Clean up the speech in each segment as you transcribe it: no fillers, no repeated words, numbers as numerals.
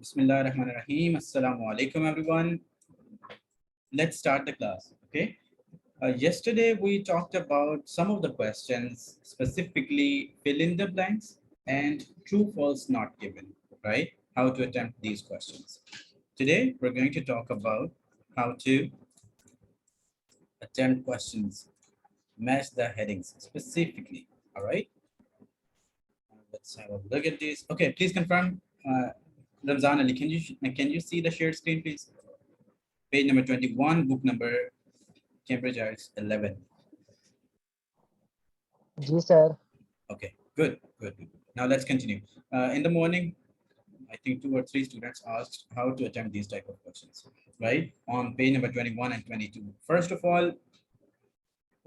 Bismillahirrahmanirrahim. Assalamu alaikum, everyone. Let's start the class, okay? Yesterday, we talked about some of the questions, specifically fill in the blanks and true, false, not given, right? How to attempt these questions. Today, we're going to talk about how to attempt questions, match the headings specifically, all right? Let's have a look at this. Okay, please confirm, Ramzan Ali, can you see the shared screen, please? Page number 21, book number Cambridge IELTS 11. Ji, sir. Okay, good. Now let's continue. In the morning, I think 2 or 3 students asked how to attempt these type of questions, right? On page number 21 and 22. First of all,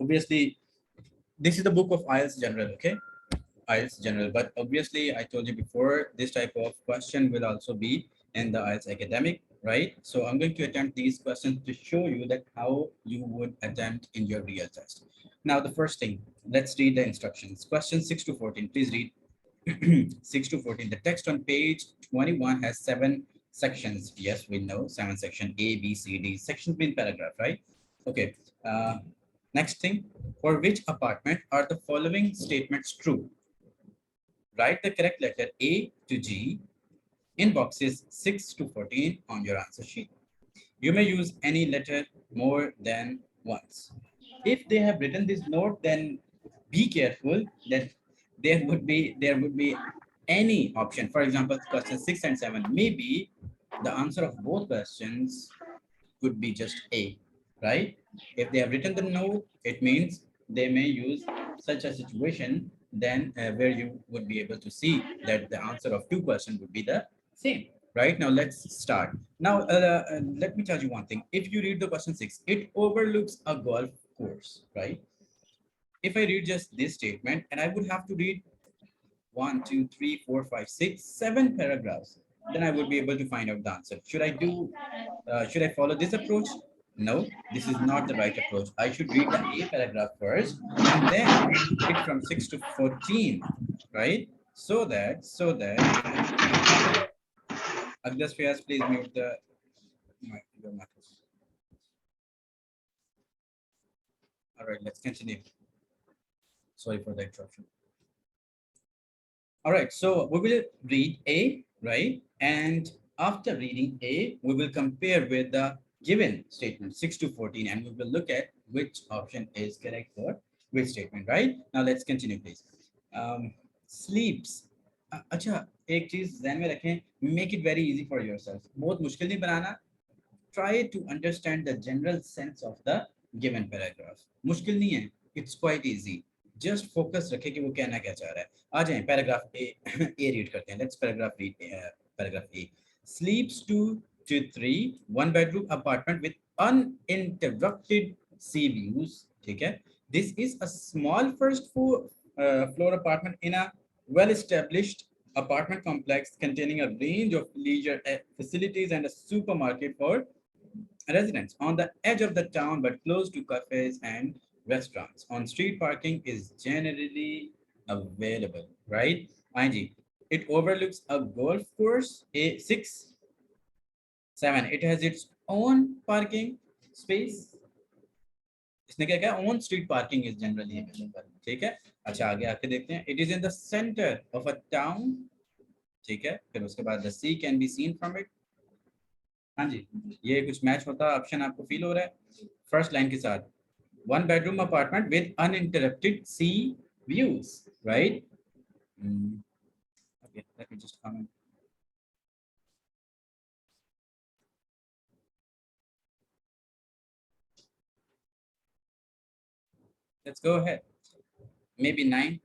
obviously, this is the book of IELTS General, okay? IELTS General, but obviously, I told you before, this type of question will also be in the IELTS Academic, right? So I'm going to attempt these questions to show you that how you would attempt in your real test. Now, the first thing, let's read the instructions. Question 6 to 14, please read. 6 to 14. The text on page 21 has 7 sections. Yes, we know 7 section A, B, C, D. Sections mean paragraph, right? Okay. Next thing, for which apartment are the following statements true? Write the correct letter A to G in boxes 6 to 14 on your answer sheet. You may use any letter more than once. If they have written this note, then be careful that there would be any option. For example, question 6 and 7, maybe the answer of both questions could be just A, right? If they have written the note, it means they may use such a situation then where you would be able to see that the answer of 2 questions would be the same. Right, now let's start. Now, let me tell you one thing. If you read the question 6, it overlooks a golf course, right? If I read just this statement and I would have to read 1, 2, 3, 4, 5, 6, 7 paragraphs, then I would be able to find out the answer. Should I follow this approach? No, this is not the right approach. I should read the A paragraph first and then read from 6 to 14, right? So that Agdas Fayaz, please mute your microphone. All right, let's continue. Sorry for the interruption. All right, so we will read A, right? And after reading A, we will compare with the given statement 6 to 14, and we will look at which option is correct for which statement, right? Now let's continue, please. Sleeps. अच्छा, एक चीज ध्यान में रखें, make it very easy for yourself. बहुत मुश्किल नहीं बनाना. Try to understand the general sense of the given paragraph. मुश्किल नहीं है, it's quite easy. Just focus रखें कि वो कहना क्या चाह रहा है. आ जाएं paragraph A read करते हैं. Let's paragraph A. Sleeps 2 to 3, 1 bedroom apartment with uninterrupted sea views. ठीक है? This is a small first floor apartment in a well-established apartment complex containing a range of leisure facilities and a supermarket for residents on the edge of the town but close to cafes and restaurants. On street parking is generally available, right? IG. It overlooks a golf course. A 6, 7. It has its own parking space. इसने क्या कहा? Own street parking is generally available. ठीक है? अच्छा, आगे आके देखते हैं. It is in the center of a town. ठीक है? फिर उसके बाद the sea can be seen from it. हाँ जी, ये कुछ मैच होता ऑप्शन आपको फील हो रहा है फर्स्ट लाइन के साथ. 1 bedroom apartment with uninterrupted sea views, right? Okay, let me just comment. Let's go ahead. Maybe 9.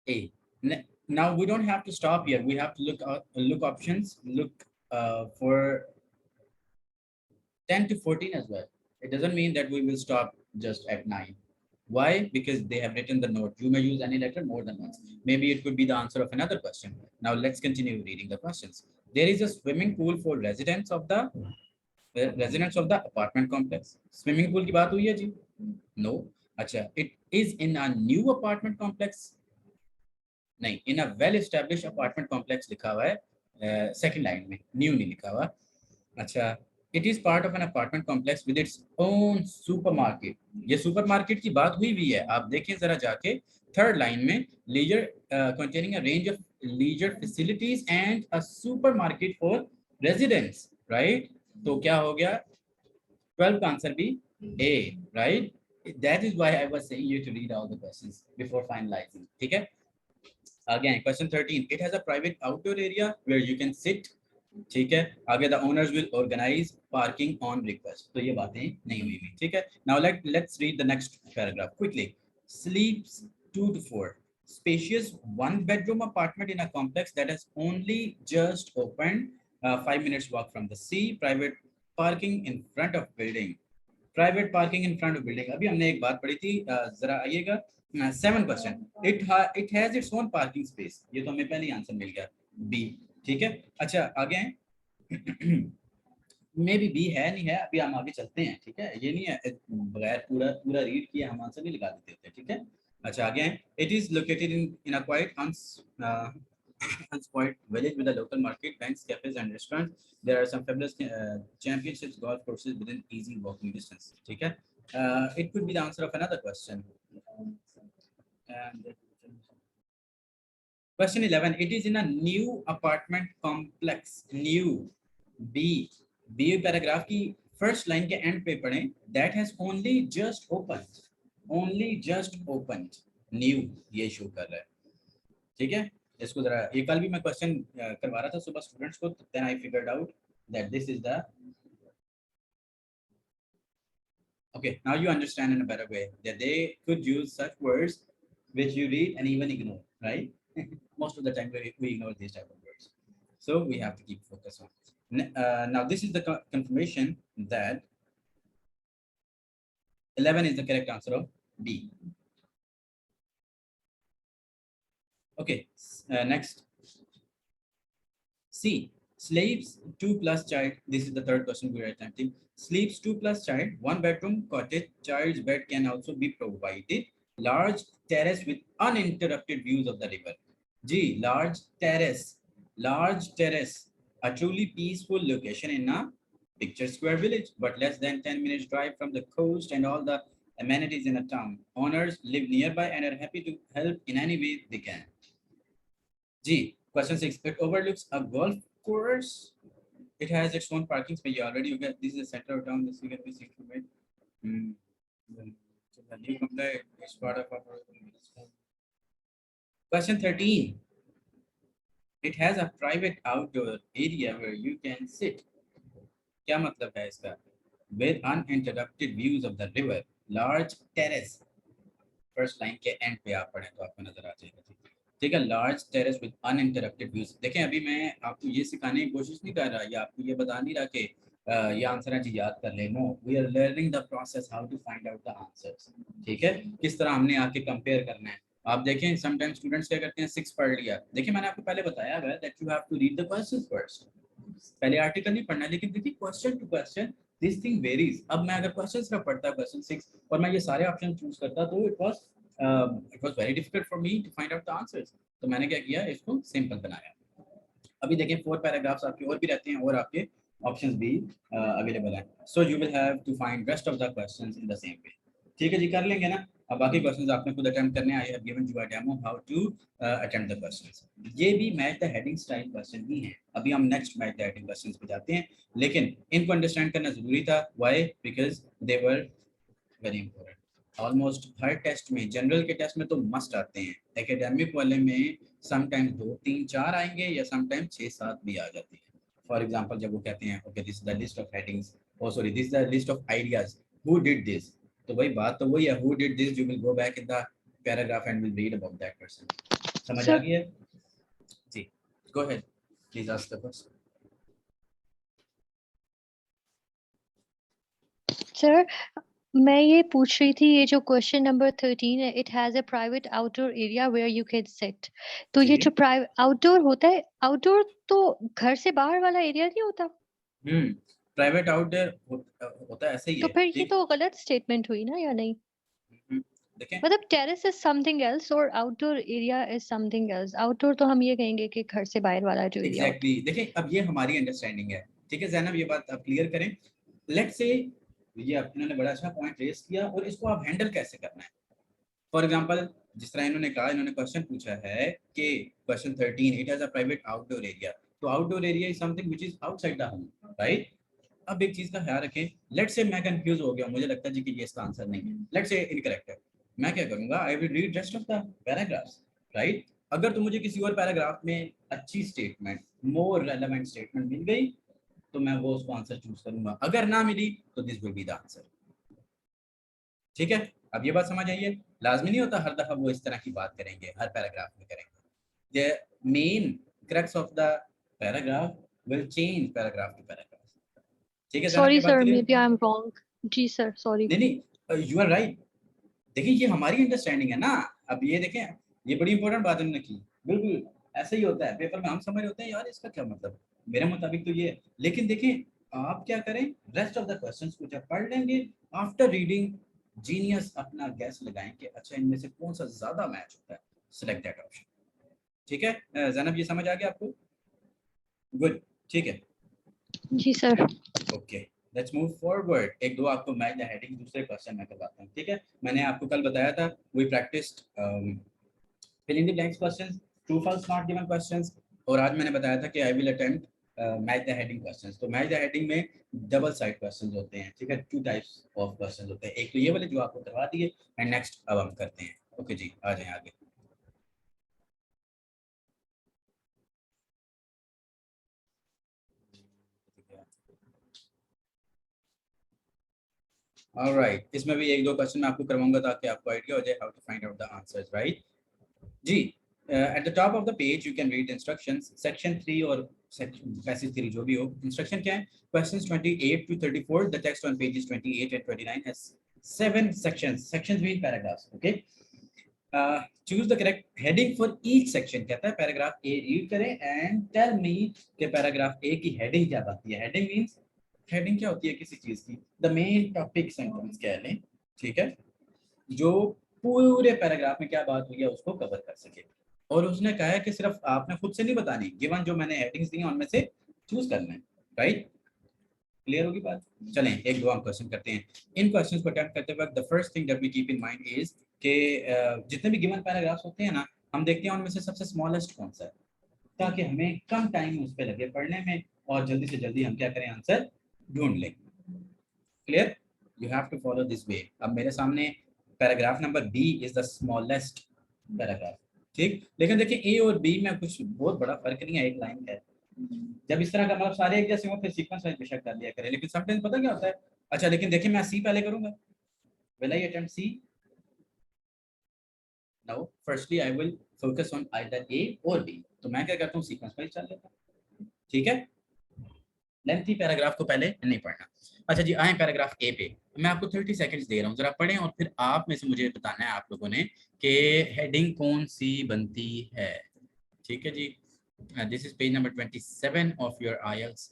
A. Now we don't have to stop here. We have to look options. Look for 10 to 14 as well. It doesn't mean that we will stop just at 9. Why? Because they have written the note. You may use any letter more than once. Maybe it could be the answer of another question. Now let's continue reading the questions. There is a swimming pool for residents of the apartment complex. Swimming pool की बात हुई है जी? No. अच्छा, it is in a new apartment complex. नहीं, in a well-established apartment complex लिखा हुआ है. Second line में न्यू नहीं लिखा हुआ। अच्छा, it is part of an apartment complex with its own supermarket. ये सुपरमार्केट की बात हुई भी है, आप देखें जरा जाके थर्ड लाइन में, leisure containing a range of leisure facilities and a supermarket for residents, right? तो क्या हो गया? 12 का आंसर भी A, right? That is why I was saying you to read all the questions before finalizing. ठीक है? Again, question 13. It has a private outdoor area where you can sit. ठीक है? आगे the owners will organize parking on request. तो ये बातें नहीं हुई भी, ठीक है? Now let's read the next paragraph quickly. Sleeps 2 to 4. Spacious one-bedroom apartment in a complex that has only just opened. 5 minutes walk from the sea. Private parking in front of building. Private parking in front of building. अभी हमने एक बात पढ़ी थी, जरा आइएगा 7%। It has its own parking space. ये तो हमें पहले ही आंसर मिल गया, बी। ठीक है, अच्छा आगे मे बी है नहीं है, अभी हम आगे चलते हैं। ठीक है, ये नहीं है बगैर पूरा पूरा रीड किए हम आंसर नहीं लगा देते होते। ठीक है, अच्छा आगे it is located in a quite unspoiled village with a local market, banks, cafes and restaurants. There are some fabulous championships golf courses within easy walking distance. ठीक है, it could be the answer of another question. And question 11, it is in a new apartment complex. New, B paragraph की first line के and पे पढ़ें, that has only just opened. Only just opened, new ये show कर रहा है। ठीक है, इसको जरा, ये कल भी मैं क्वेश्चन करवा रहा था सुबह स्टूडेंट्स को, then I figured out that this is the okay, now you understand in a better way that they could use such words which you read and even ignore, right? Most of the time we ignore these type of words, so we have to keep focus on now this is the confirmation that 11 is the correct answer of B. Okay, next, C, sleeps 2 plus child. This is the third question we are attempting. Sleeps 2 plus child, 1 bedroom cottage. Child's bed can also be provided. Large terrace with uninterrupted views of the river. G, large terrace. Large terrace, a truly peaceful location in a picture square village, but less than 10 minutes drive from the coast and all the amenities in a town. Owners live nearby and are happy to help in any way they can. G, question 6, it overlooks a golf course. It has its own parking space. You get, this is the center of town. This you get this information. So the new complex is part of our question 13. It has a private outdoor area where you can sit. क्या मतलब है इसका? With uninterrupted views of the river, large terrace. First line के and पे आप पढ़ें तो आपको नजर आ जाएगा। ठीक है, large terrace with uninterrupted views. देखें, अभी मैं आपको ये सिखाने की कोशिश नहीं कर रहा या आपको ये बता नहीं रहा कि ये आंसर है जी याद कर ले। No, we are learning the process how to find out the answers. ठीक है, किस तरह हमने आके कंपेयर करना है। आप देखें समटाइम्स स्टूडेंट्स क्या करते हैं, 6 पढ़ लिया। देखिए मैंने आपको पहले बताया हुआ है that you have to read the questions first. पहले आर्टिकल नहीं पढ़ना, लेकिन देखिए question to question this thing varies. अब मैं अगर क्वेश्चंस का पढ़ता क्वेश्चन 6 और मैं ये सारे ऑप्शन चूज करता तो it was very difficult for me to find out the answers. तो मैंने क्या किया, इसको सिंपल बनाया। अभी देखिए 4 पैराग्राफ्स आपके और भी रहते हैं और आपके ऑप्शंस भी अवेलेबल हैं। So you will have to find rest of the questions in the same way. ठीक है जी, कर लेंगे ना। अब बाकी क्वेश्चंस आपने खुद अटेम्प्ट करने। I have given you a demo how to attempt the questions. ये भी match the heading style question ही है। अभी हम next match the heading questions पे जाते हैं, लेकिन इनको अंडरस्टैंड करना जरूरी था। Why? Because they were very important. Almost हर टेस्ट में, जनरल के टेस्ट में तो मस्ट आते हैं, एकेडमिक वाले में समटाइम्स 2, 3, 4 आएंगे या समटाइम्स 6, 7 भी आ जाती है। फॉर एग्जांपल जब वो कहते हैं okay this is the list of headings, oh sorry this is the list of ideas, who did this, तो वही बात तो वही है, who did this, you will go back in the paragraph and will read about that person. समझ आ गई है जी? Go ahead please ask the question. Sir मैं ये पूछ रही थी, ये जो क्वेश्चन नंबर 13 है, it has a private outdoor area where you can sit, तो ये जो प्राइवेट आउटडोर होता है, आउटडोर तो घर से बाहर वाला एरिया नहीं होता? प्राइवेट आउटडोर होता है, ऐसे ही तो है। फिर ये तो गलत स्टेटमेंट हुई ना, या नहीं? देखें मतलब टेरेस इज समथिंग एल्स और outdoor area is something else. Outdoor तो हम ये कहेंगे कि घर से बाहर वाला जो एरिया होता एग्जैक्टली देखें, अब ये हमारी अंडरस्टैंडिंग है, ठीक है जैनब, ये बात आप क्लियर करें। लेट्स से ये इन्होंने बड़ा अच्छा पॉइंट रेस किया, और इसको आप हैंडल कैसे करना है। फॉर एग्जाम्पल, जिस तरह इन्होंने कहा, इन्होंने क्वेश्चन पूछा है कि question 13, it has a private outdoor area. तो outdoor area is something which is outside the home, right. अब एक चीज का ख्याल रखें, लेट्स से मैं कंफ्यूज हो गया, मुझे लगता है जी कि ये इसका आंसर नहीं है, लेट्स से इनकरेक्ट है, मैं क्या करूंगा, I will read rest of the paragraphs, right. अगर तो मुझे किसी और पैराग्राफ में अच्छी स्टेटमेंट, मोर रेलेवेंट स्टेटमेंट मिल गई, तो मैं वो उसको आंसर चूज करूंगा, अगर ना मिली तो this will be the answer, ठीक है। अब ये बात समझ आइए, लाजमी नहीं होता हर दफा वो इस तरह की बात करेंगे, हर पैराग्राफ में करेंगे। The main crux of the paragraph will change paragraph to paragraph, ठीक है जनाब, सॉरी ये बात sir, may clear. Be I am wrong. जी सर, सॉरी। नहीं नहीं, यू आर राइट। देखिए ये हमारी अंडरस्टैंडिंग है ना। अब ये देखें, ये बड़ी इंपॉर्टेंट बात इन्होंने की, बिल्कुल ऐसे ही होता है पेपर में, हम समझ होते हैं यार इसका क्या मतलब, मेरे मुताबिक तो ये है। लेकिन देखें, आप क्या करें, रेस्ट ऑफ द क्वेश्चंस को जब पढ़ लेंगे, आफ्टर रीडिंग जीनियस अपना गैस लगाएं कि अच्छा इनमें से कौन सा ज्यादा मैच होता है, सिलेक्ट दैट ऑप्शन, ठीक है। जैनब, ये समझ आ गया आपको? गुड, ठीक है, जी sir. Okay, let's move forward. एक दो आपको मैच द हेडिंग दूसरे क्वेश्चन में करवाता हूँ, ठीक है। मैंने आपको कल बताया था, we practised fill in the blanks questions, true false not given questions, और आज मैंने बताया था कि I will attempt match the heading questions. तो मैच द हेडिंग में डबल साइड क्वेश्चंस होते हैं, ठीक है, टू टाइप्स ऑफ क्वेश्चंस होते हैं, एक तो ये वाले जो आपको करवा दिए, एंड नेक्स्ट अब हम करते हैं। ओके जी, आ जाएं आगे। ऑलराइट, इसमें भी एक दो क्वेश्चन मैं आपको करवाऊंगा ताकि आपको आइडिया हो जाए how to find out the answers, right जी। At the top of the page you can read instructions, section 3 और पैसेज 3 जो भी हो। इंस्ट्रक्शन क्या है, questions 28 to 34, the text on pages 28 and 29 has 7 sections, sections mean paragraphs, okay. Choose the correct heading for each section, कहता है paragraph A read करें and tell me कि पैराग्राफ ए की हेडिंग क्या बनती है। हेडिंग मींस, हेडिंग क्या होती है किसी चीज की, द मेन टॉपिक सेंटेंस कह लें, ठीक है, जो पूरे पैराग्राफ में क्या बात हुई है उसको कवर कर सके। और उसने कहा है कि सिर्फ आपने खुद से नहीं बतानी, गिवन जो मैंने हेडिंग्स दी हैं उनमें से चूज करना है, राइट। क्लियर होगी बात? चलें एक दो हम क्वेश्चन करते हैं। इन क्वेश्चंस को अटेम्प्ट करते वक्त the first thing that we keep in mind is कि जितने भी गिवन पैराग्राफ्स होते हैं ना, हम देखते हैं उनमें से सबसे स्मॉलेस्ट कौन सा है, ताकि हमें कम टाइम उस पर लगे पढ़ने में, और जल्दी से जल्दी हम क्या करें, आंसर ढूंढ लें। Clear, you have to follow this way. अब मेरे सामने paragraph number B is the smallest paragraph, ठीक, लेकिन देखिए ए और बी में कुछ बहुत बड़ा फर्क नहीं है, एक लाइन है। जब इस तरह का मतलब सारे एक जैसे हो फिर सीक्वेंस वाइज बेशक कर लिया करें, लेकिन समटाइम्स पता क्या होता है। अच्छा लेकिन देखिए, मैं सी पहले करूंगा, will I attempt C, no, firstly I will focus on either A और बी। तो मैं क्या करता हूँ, सीक्वेंस वाइज चल लेता हूँ, ठीक है, लेंथी पैराग्राफ को पहले नहीं पढ़ना। अच्छा जी, आए पैराग्राफ ए पे, मैं आपको 30 सेकंड्स दे रहा हूँ, जरा पढ़ें और फिर आप में से मुझे बताना है आप लोगों ने कि हेडिंग कौन सी बनती है, ठीक है जी। This is page number 27 of your IELTS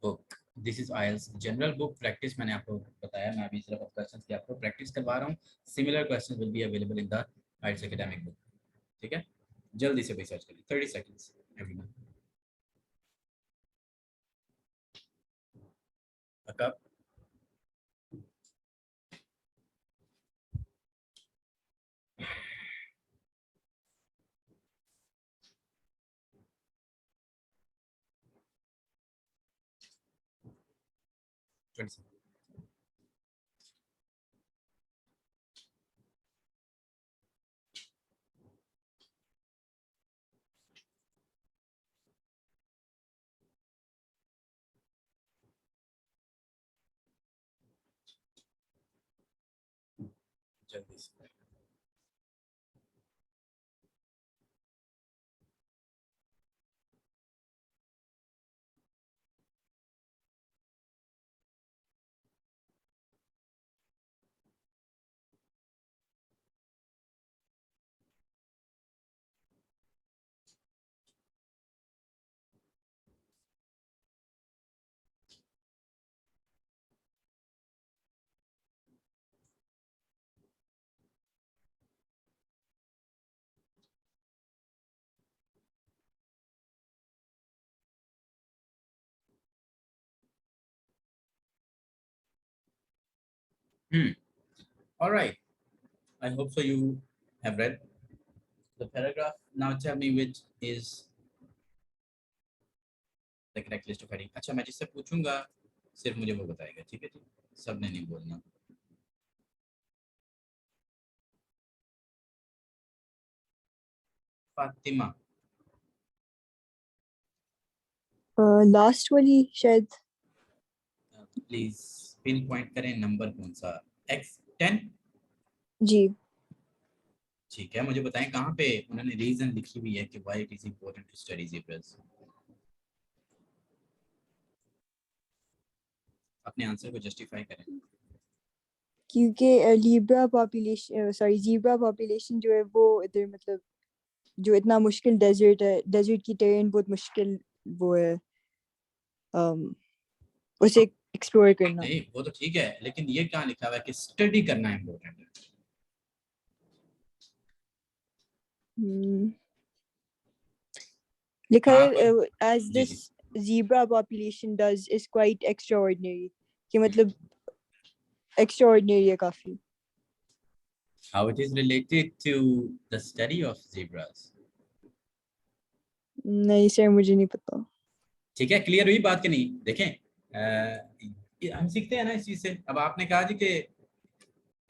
book. This is IELTS general book practice, मैंने आपको बताया, मैं अभी सिर्फ क्वेश्चंस की आपको प्रैक्टिस करवा रहा हूँ। Similar questions will be available in the IELTS academic book, ठीक है। जल्दी से रिसर्च करिए, 30 सेकंड्स एवरीवन। अकब, जल्दी से। All right. I hope so you have read the paragraph. Now tell me which is the correct list of heading. अच्छा मैं जिससे पूछूंगा सिर्फ मुझे वो बताएगा, ठीक है जी, सबने नहीं बोलना. फातिमा, लास्ट वाली शायद. प्लीज पिन पॉइंट करें नंबर कौन सा. X10. जी. ठीक है, मुझे बताएं कहाँ पे उन्होंने रीजन लिखी हुई है कि why it is important to study zebras. अपने आंसर को जस्टिफाई करें. क्योंकि लीब्रा पॉपुलेशन ज़ीब्रा पॉपुलेशन जो है वो इधर मतलब जो इतना मुश्किल डेजर्ट है, डेजर्ट की टेरेन बहुत मुश्किल वो है, उसे एक्सप्लोर करना. नहीं वो तो ठीक है, लेकिन ये क्या लिखा हुआ है कि स्टडी करना इम्पोर्टेंट है. लिखा हाँ, है as ji this ji. zebra population does is quite extraordinary, कि मतलब extraordinary है काफी. How it is related to the study of zebras. नहीं सर मुझे नहीं पता. ठीक है, क्लियर हुई बात कि नहीं. देखें हम सीखते हैं ना इस चीज से. अब आपने कहा जी कि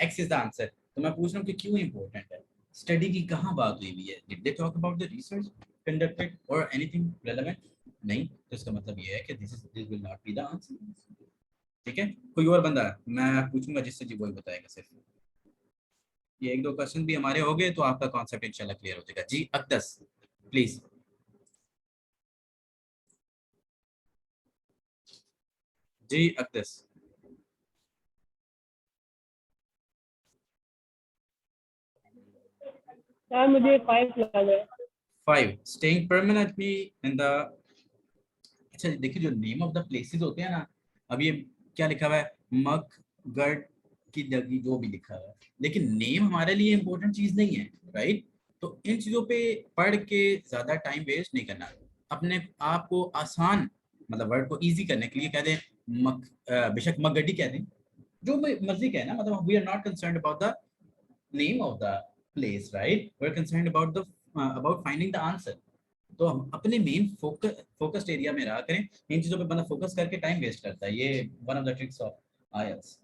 X इज द आंसर, तो मैं पूछ रहा हूँ कि क्यों इंपॉर्टेंट है. स्टडी की कहाँ बात हुई हुई है. Did they talk about the research conducted और एनीथिंग रेलेवेंट. नहीं, तो इसका मतलब ये है कि this will not be the answer. ठीक है, कोई और बंदा मैं पूछूंगा जिससे जी वही बताएगा. सिर्फ ये एक दो क्वेश्चन भी हमारे हो गए तो आपका कॉन्सेप्ट इंशाल्लाह क्लियर हो जाएगा. जी अक्दस प्लीज. जी अक्दस. यार मुझे 5 लगा है. 5 स्टेइंग परमानेंटली इन द. अच्छा देखिए, जो नेम ऑफ द प्लेसेस होते हैं ना, अब ये क्या लिखा हुआ है, मक गढ़ की जगह जो भी लिखा हुआ है, लेकिन नेम हमारे लिए इंपॉर्टेंट चीज नहीं है, राइट. तो इन चीजों पे पढ़ के ज्यादा टाइम वेस्ट नहीं करना. अपने आप को आसान, मतलब वर्ड को इजी करने के लिए कह दें मक, बेशक मकगढ़ी कह दें, जो मर्जी कहे ना. मतलब we are not concerned about the name of the place, right? We're concerned about the about finding the answer. तो हम अपने मेन फोकस्ड एरिया में रहा करें. इन चीजों पे बंदा फोकस करके टाइम वेस्ट करता है. ये one of the tricks of IELTS,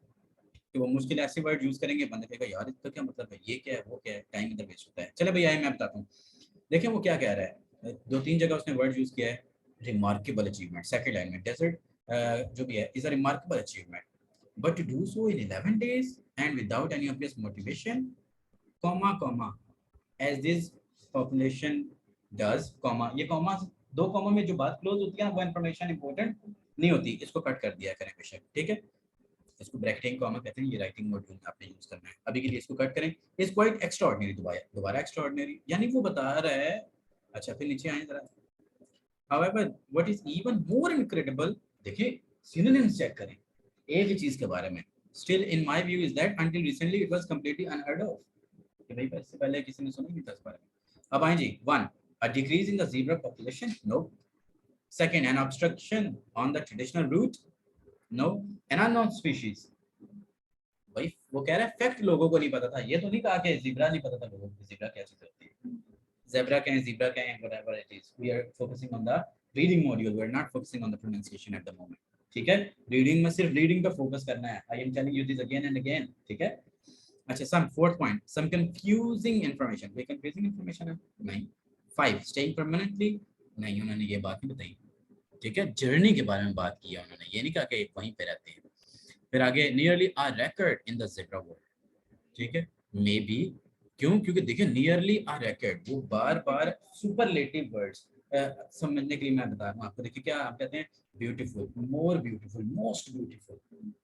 कि वो मुश्किल ऐसे वर्ड यूज करेंगे, बंदा कहेगा यार इसका क्या मतलब है, ये क्या है, वो क्या है, टाइम इधर वेस्ट होता है. चले भैया मैं बताता हूँ. देखें वो क्या कह रहा है. दो तीन जगह उसने वर्ड यूज किया है. रिमार्केबल अचीवमेंट, सेकंड लाइन में डेजर्ट जो भी है is a remarkable achievement, but to do so in 11 days and without any obvious motivation, comma as this population does, comma. ये कॉमा, दो कॉमा में जो बात क्लोज होती है ना वो इन्फॉर्मेशन इंपॉर्टेंट नहीं होती. इसको कट कर दिया करें बेशक, ठीक है. इसको ब्रैकेटिंग कॉमा कहते हैं. ये राइटिंग मोड आपने यूज करना है. अभी के लिए इसको कट करें. इज क्वाइट एक्स्ट्राऑर्डिनरी, दोबारा एक्स्ट्राऑर्डिनरी, यानी वो बता रहा है. अच्छा फिर नीचे आए जरा. However, what is even more incredible, देखिए synonyms चेक करें एक ही चीज के बारे में. Still in my view is that until recently it was completely unheard of, कि भाई इससे पहले किसी ने सुना नहीं था इस बारे में. अब आए जी. 1 a decrease in the zebra population, no. Second, an obstruction on the traditional route, no. An unknown species, भाई वो कह रहा है फैक्ट लोगों को नहीं पता था. ये तो नहीं कहा कि ज़ीब्रा नहीं पता था लोगों को ज़ीब्रा क्या चीज होती है. ज़ेब्रा कहें, ज़ीब्रा कहें, whatever it is, we are focusing on the reading module, we are not focusing on the pronunciation at the moment. ठीक है, रीडिंग में सिर्फ रीडिंग पे फोकस करना है. I am telling you this again and again, ठीक है. अच्छा सम फोर्थ पॉइंट, सम कंफ्यूजिंग इंफॉर्मेशन. कोई कंफ्यूजिंग इंफॉर्मेशन है? नहीं. 5 स्टेइंग परमानेंटली, नहीं उन्होंने ये बात नहीं बताई. ठीक है, जर्नी के बारे में बात की है उन्होंने, ये नहीं कहा कि वहीं पे रहते हैं. फिर आगे nearly a record in the zebra world. ठीक है, मे बी. क्यों? क्योंकि देखिए नियरली आ रिकॉर्ड, वो बार बार सुपरलेटिव वर्ड्स समझने के लिए मैं बता रहा हूँ आपको. देखिए क्या आप कहते हैं, beautiful, more beautiful, most beautiful.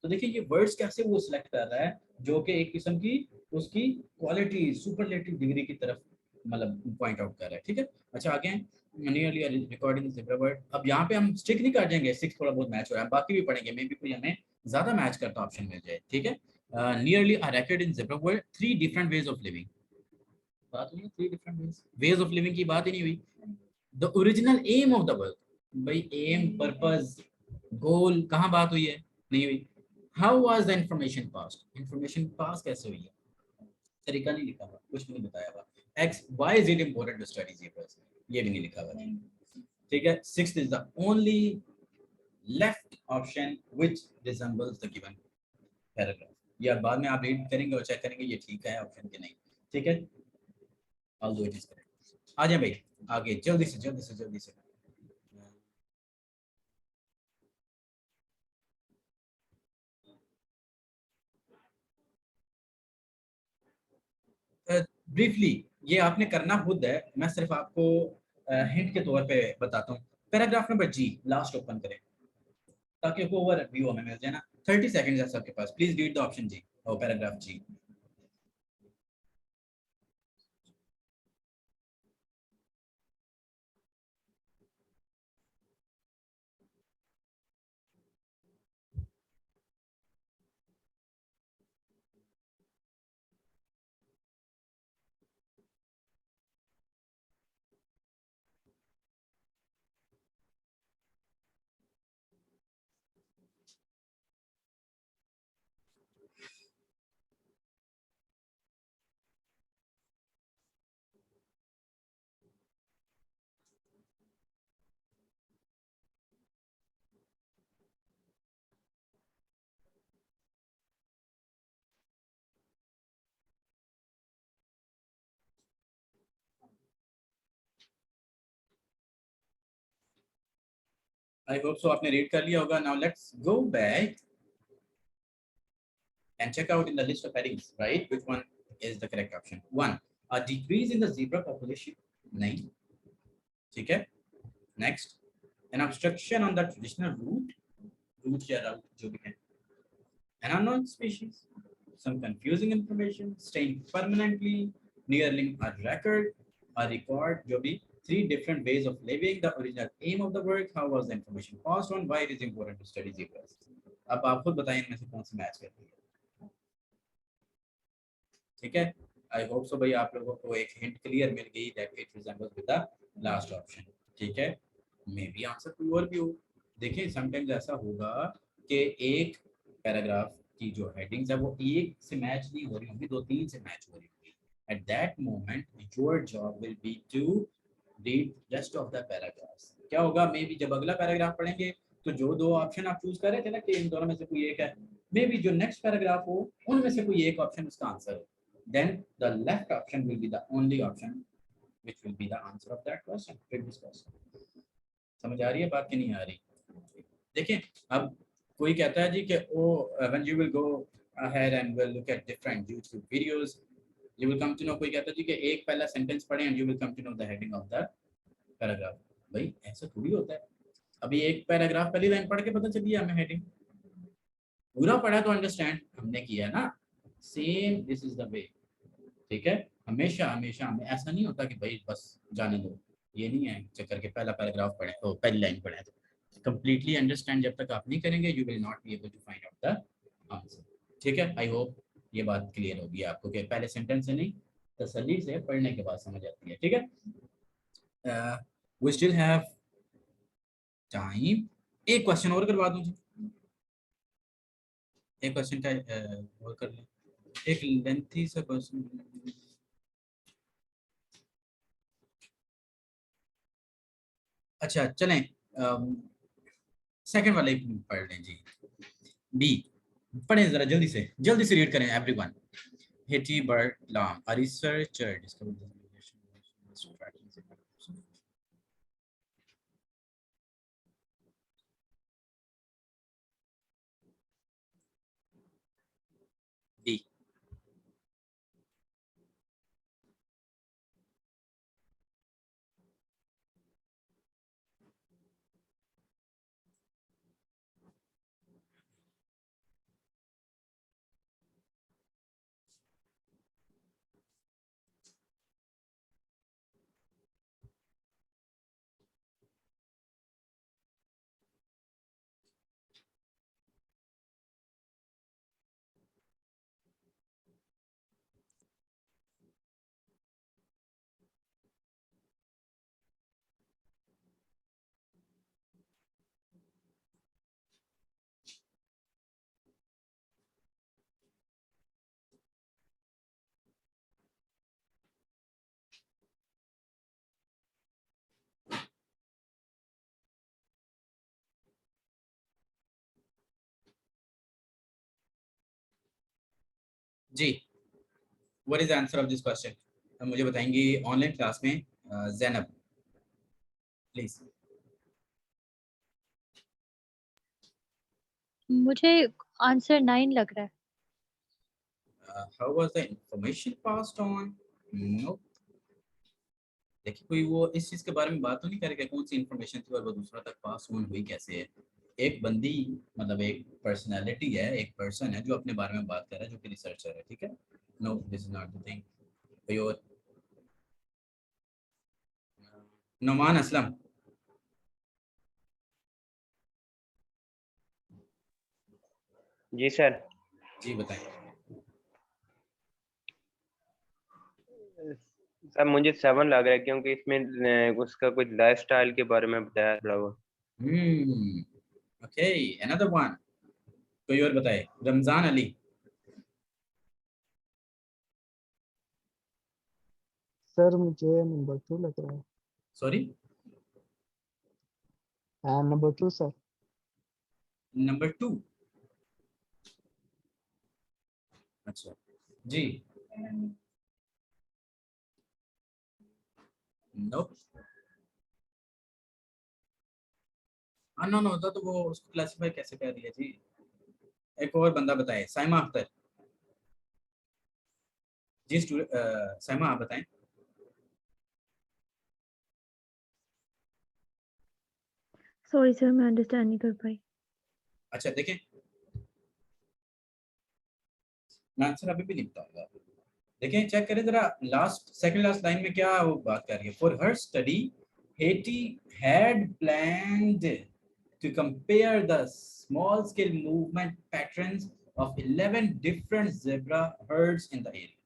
तो देखिए ये वर्ड्स कैसे वो सिलेक्ट कर रहा है जो कि एक किस्म की उसकी क्वालिटी सुपरलेटिव डिग्री की तरफ मतलब पॉइंट आउट कर रहा है. ठीक है. अच्छा आगे नियरली रिकॉर्डिंग ज़ेब्रा वर्ड. अब यहाँ पे हम स्टिक नहीं कर जाएंगे, 6 थोड़ा बहुत मैच हो रहा है, बाकी भी पढ़ेंगे, मे बी कोई हमें ज्यादा मैच करता ऑप्शन मिल जाए. ठीक है. Nearly are recorded in zebra world 3 different ways of living. बात हुई 3 different ways of living की बात ही नहीं हुई. The original aim of the world, भाई एम, पर्पस, गोल कहाँ बात हुई है? नहीं हुई. How was the information pass, information pass कैसे हुई है, तरीका नहीं लिखा हुआ, कुछ भी नहीं बताया हुआ। X why is it important to study GPS, ये भी नहीं लिखा हुआ। ठीक है, sixth is the only left option which resembles the given paragraph. या बाद में आप रीड करेंगे और चेक करेंगे ये ठीक है ऑप्शन के नहीं। ठीक है, ऑल दो इट इज करेक्ट। आ जाए भाई आगे, जल्दी से जल्दी से जल्दी से। ब्रीफली ये आपने करना खुद है, मैं सिर्फ आपको हिंट के तौर पे बताता हूँ। पैराग्राफ नंबर जी लास्ट ओपन करें ताकि आपको ओवर व्यू हमें मिल जाए ना। 30 सेकंड्स है सबके पास, प्लीज रीड द ऑप्शन जी और paragraph ji. I hope so आपने रीड कर लिया होगा। Now let's go back and check out in the list of headings, right? Which one is the correct option? One, a decrease in the zebra population. नहीं, ठीक है. Next, an obstruction on the traditional route या route जो भी है. An unknown species, some confusing information, staying permanently, nearly a record जो भी. Three different ways of living, the original aim of the work, how was the information passed on, why it is important to study zebras. अब आप खुद बताएं इनमें से कौन सी match करती है. ठीक है, आई होप सो भाई आप लोगों को एक हिंट क्लियर मिल गई that it resembles with the last option. ठीक है, मे बी आंसर कोई और भी हो. देखिए समटाइम्स ऐसा होगा कि एक पैराग्राफ की जो हेडिंग्स है वो एक से मैच नहीं हो रही होंगी, दो तीन से मैच हो रही होंगी. At that moment your job will be to read rest of the paragraphs. क्या होगा, मे बी जब अगला पैराग्राफ पढ़ेंगे तो जो दो ऑप्शन आप चूज कर रहे थे ना कि इन दोनों में से कोई एक है, मे बी जो नेक्स्ट पैराग्राफ हो उनमें से कोई एक ऑप्शन उसका आंसर हो. Then the left option will be the only option which will be the answer of that question, previous question. समझ आ रही है बात कि नहीं आ रही? देखिए अब कोई कहता है जी कि ओ when you will go ahead and will look at different YouTube videos, you will come to know, कोई कहता है जी कि एक पहला सेंटेंस पढ़ें and you will come to know the heading of the paragraph. भाई ऐसा थोड़ी होता है. अभी एक पैराग्राफ पहली लाइन पढ़ के पता चली हमें हेडिंग, पूरा पढ़ा तो अंडरस्टैंड हमने किया ना. Same this is the way. ठीक है, हमेशा हमेशा हमें ऐसा नहीं होता कि भाई बस जाने दो, ये नहीं है चक्कर के पहला पैराग्राफ पढ़े तो पहली लाइन पढ़े तो कंप्लीटली अंडरस्टैंड जब तक आप नहीं करेंगे you will not be able to find out the answer. ठीक है, आई होप ये बात क्लियर होगी आपको कि पहले सेंटेंस से नहीं तसल्ली से पढ़ने के बाद समझ आती है. ठीक है, वी स्टिल हैव टाइम. एक क्वेश्चन और करवा दूं जी, एक क्वेश्चन का और कर लें, एक लेंथी सा क्वेश्चन. अच्छा चलें, सेकंड वाले पढ़ लें जी. बी पढ़ें जरा जल्दी से रीड करें everyone. Hetty Bird Lamb a researcher discovered the strategies. B जी, what is the answer of this question? मुझे बताएंगे ऑनलाइन क्लास में जैनब, प्लीज। मुझे आंसर 9 लग रहा है। How was the information passed on? No, देखिए कोई वो इस चीज के बारे में बात तो नहीं करेगा कौन सी इंफॉर्मेशन थी और वो दूसरा तक पास ऑन हुई कैसे है। एक बंदी मतलब एक पर्सनालिटी है, एक पर्सन है जो अपने बारे में बात कर रहा है, जो कि रिसर्चर है, ठीक है। No, this is not the thing. कोई और? नुमान असलम, जी सर। जी बताएं। सर मुझे 7 लग रहा है क्योंकि इसमें उसका कुछ लाइफस्टाइल के बारे में बताया थोड़ा वो। Okay, another one. कोई और बताए? रमजान अली। सर मुझे नंबर 2 लग रहा है। सॉरी, हाँ नंबर 2 सर। नंबर 2। अच्छा जी। नो, हाँ नो नो, तो वो उसको क्लासिफाई कैसे कर दिया जी। एक और बंदा बताए, साइमा अख्तर। जी साइमा आप बताएं। सॉरी सर, मैं अंडरस्टैंड नहीं कर पाई। अच्छा देखें, मैं आंसर अभी भी नहीं बताऊंगा। देखें, चेक करें जरा, लास्ट सेकंड लास्ट लाइन में क्या वो बात कर रही है। For her study Hattie had planned to compare the small scale movement patterns of 11 different zebra herds in the area.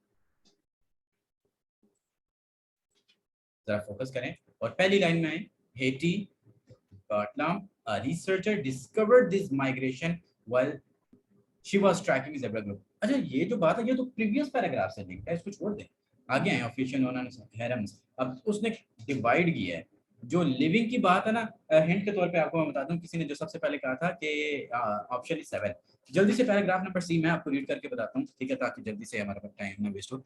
जरा फोकस करें और पहली लाइन में आए, Hattie Bartlam, a researcher discovered this migration while she was tracking zebra group. अच्छा ये जो बात है ये तो प्रीवियस पैराग्राफ से लिंक्ड है, इसको छोड़ दें। आगे आए, ऑफिशियल हेरम्स। अब उसने डिवाइड किया है। जो लिविंग की बात है ना, हिंट के तौर पे आपको मैं बता दूं, किसी ने जो सबसे पहले कहा था कि ऑप्शन इज 7। जल्दी से पैराग्राफ नंबर सी मैं आपको रीड करके बताता हूँ, ठीक है, ताकि जल्दी से हमारा टाइम ना वेस्ट हो।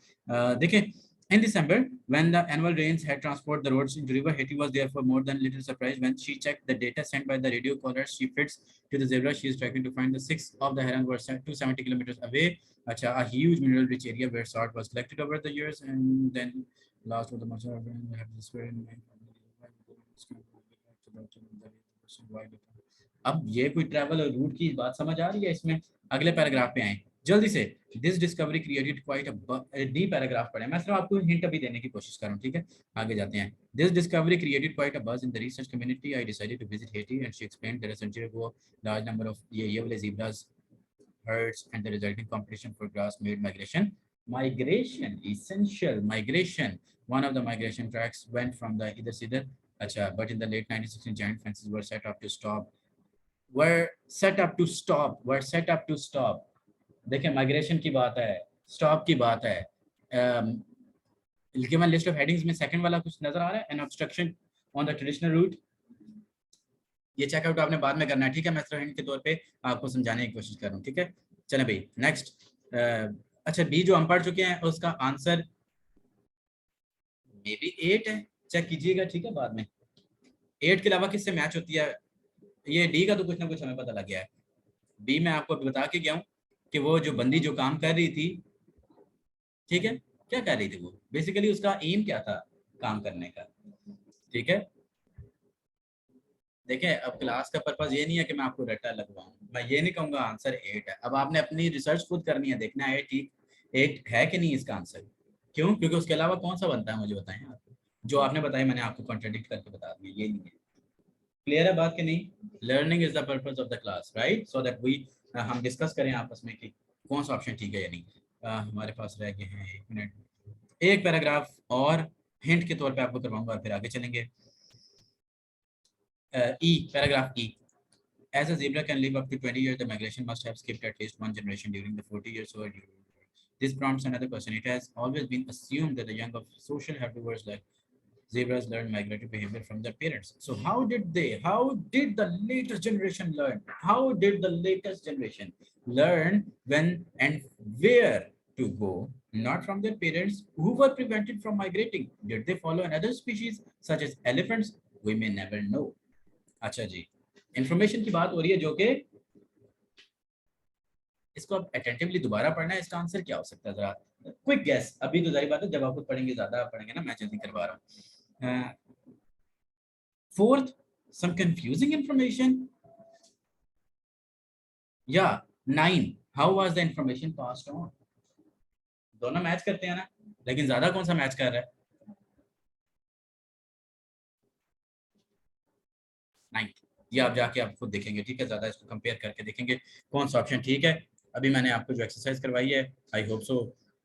देखिए, in December, when the annual rains had transported the roads into river, Hetty was therefore more than little surprised when she checked the data sent by the radio caller she fits to the zebra she is tracking to find the 6 of the heron were 270 kilometers away. Acha, a huge mineral-rich area where salt was collected over the years, and then last of the months have this very अब ये कोई travel और root की बात समझ आ रही है इसमें? अगले पैराग्राफ पे आए जल्दी से। This discovery created quite D paragraph पढ़े, मैं सिर्फ आपको हिंट अभी देने की कोशिश कर रहा हूँ, ठीक है। आगे जाते हैं। This discovery created quite a buzz in the research community. I decided to visit Hetty and she explained that a century ago large number of ये वाले zebras herds and the resulting competition for grass made migration essential. Migration, one of the migration tracks went from the either seeder. Acha, but in the late 1960s giant fences were set up to stop. देखिए migration की बात है, stop की बात है। given list of headings में second वाला कुछ नजर आ रहा है? an obstruction on the traditional route। ये चेकआउट आपने बाद में करना है, ठीक है। मैं सिर्फ हिंट के तौर पे आपको समझाने की कोशिश कर रहा हूँ, ठीक है। चले भाई नेक्स्ट। अच्छा, बी जो हम पढ़ चुके हैं उसका आंसर मे बी 8 है, चेक कीजिएगा, ठीक है, बाद में। 8 के अलावा किससे मैच होती है? ये डी का तो कुछ ना कुछ हमें पता लग गया है। बी में आपको अभी बता के गया हूँ कि वो जो बंदी जो काम कर रही थी, ठीक है, क्या कर रही थी वो, बेसिकली उसका एम क्या था काम करने का, ठीक है। देखिए अब क्लास का पर्पस ये नहीं है कि मैं आपको रट्टा लगवाऊं, मैं ये नहीं कहूंगा आंसर 8 है। अब आपने अपनी रिसर्च खुद करनी है, देखना है ठीक 8 है कि नहीं इसका आंसर। क्यों? क्योंकि उसके अलावा कौन सा बनता है मुझे बताएं आप। जो आपने बताया मैंने आपको कॉन्ट्रडिक्ट करके बता दिया, ये नहीं है। क्लियर है बात कि नहीं? Learning is the purpose of the class, right, so that we हम डिस्कस करें आपस में कि कौन सा ऑप्शन ठीक है या नहीं। हमारे पास रह गए हैं 1 मिनट, एक पैराग्राफ और हिंट के तौर पे आपको करवाऊंगा और फिर आगे चलेंगे। E, paragraph E. As a zebra can live up to 20 years, the migration must have skipped at least one generation during the 40 years or year. This prompts another question. It has always been assumed that the young of social herbivores like zebras learn migratory behavior from their parents. So how did the latest generation learn? How did the latest generation learn when and where to go, not from their parents who were prevented from migrating. Did they follow another species such as elephants? We may never know. अच्छा जी, information की बात हो रही है जो कि इसको अब अटेंटिवली दोबारा पढ़ना है। इसका आंसर क्या हो सकता है? जरा क्विक गैस। अभी तो जारी बात है, जब आप खुद पढ़ेंगे ज्यादा पढ़ेंगे ना, मैं जल्दी करवा रहा हूँ। फोर्थ, सम कंफ्यूजिंग इंफॉर्मेशन, या 9, how was the information passed on? दोनों मैच करते हैं ना, लेकिन ज्यादा कौन सा मैच कर रहा है? 9th। ये आप जाके आप खुद देखेंगे, ठीक है, ज्यादा इसको कंपेयर करके देखेंगे कौन सा ऑप्शन ठीक है। अभी मैंने आपको जो एक्सरसाइज करवाई है, आई होप सो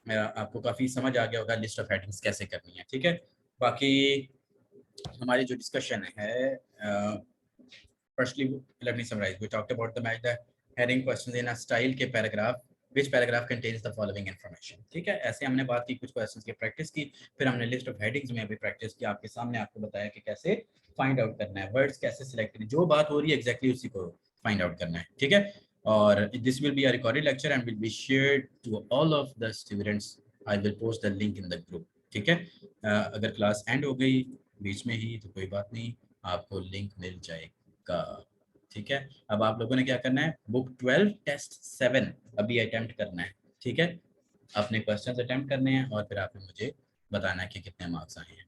आपको काफी समझ आ गया होगा लिस्ट ऑफ हेडिंग्स कैसे करनी है, ठीक है। बाकी हमारी जो डिस्कशन है, firstly let me summarize. We talked about the heading questions in a style के paragraph, which paragraph contains the following information, ठीक है। ऐसे हमने बात की, कुछ क्वेश्चंस की प्रैक्टिस की, फिर हमने लिस्ट ऑफ हेडिंग्स में भी प्रैक्टिस की, आपके सामने आपको बताया कि कैसे फाइंड आउट करना है, वर्ड्स कैसे सिलेक्ट करना है, जो बात हो रही है एग्जैक्टली उसी को फाइंड आउट करना है, ठीक है। और this will be a recorded lecture and will be shared to all of the students. I will post the link in the group, ठीक है। अगर क्लास एंड हो गई बीच में ही तो कोई बात नहीं, आपको लिंक मिल जाएगा, ठीक है। अब आप लोगों ने क्या करना है, बुक 12 टेस्ट 7 अभी अटेम्प्ट करना है, ठीक है। अपने क्वेश्चंस अटेम्प्ट करने हैं और फिर आपने मुझे बताना है कि कितने मार्क्स आए हैं।